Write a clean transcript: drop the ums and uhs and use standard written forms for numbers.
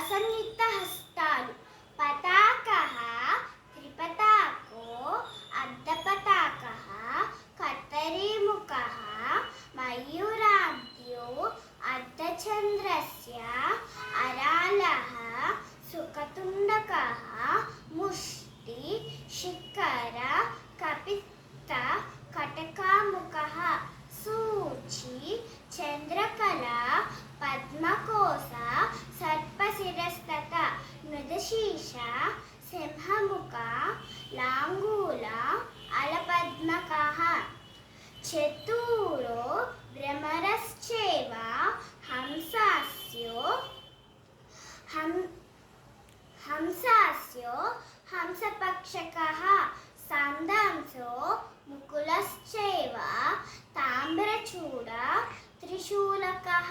असंयुक्तहस्तालु पताकः त्रिपताको अर्धपताकः कर्तरीमुखः मयूराद्यो अर्धचन्द्रस्य अरालः सुखतुण्डकः मुष्टि शिखर कपित्त कटकामुखः सूची चंद्रकला पद्मकोश सर्पशिरस्तत मृदशीर्ष सिंहमुख लांगूल अलपद्मकः चतुरो भ्रमरश्चैव हंसास्यो हंसपक्षकः सांदांसो मुकुलश्चैव ताम्रचूड त्रिशूलकः।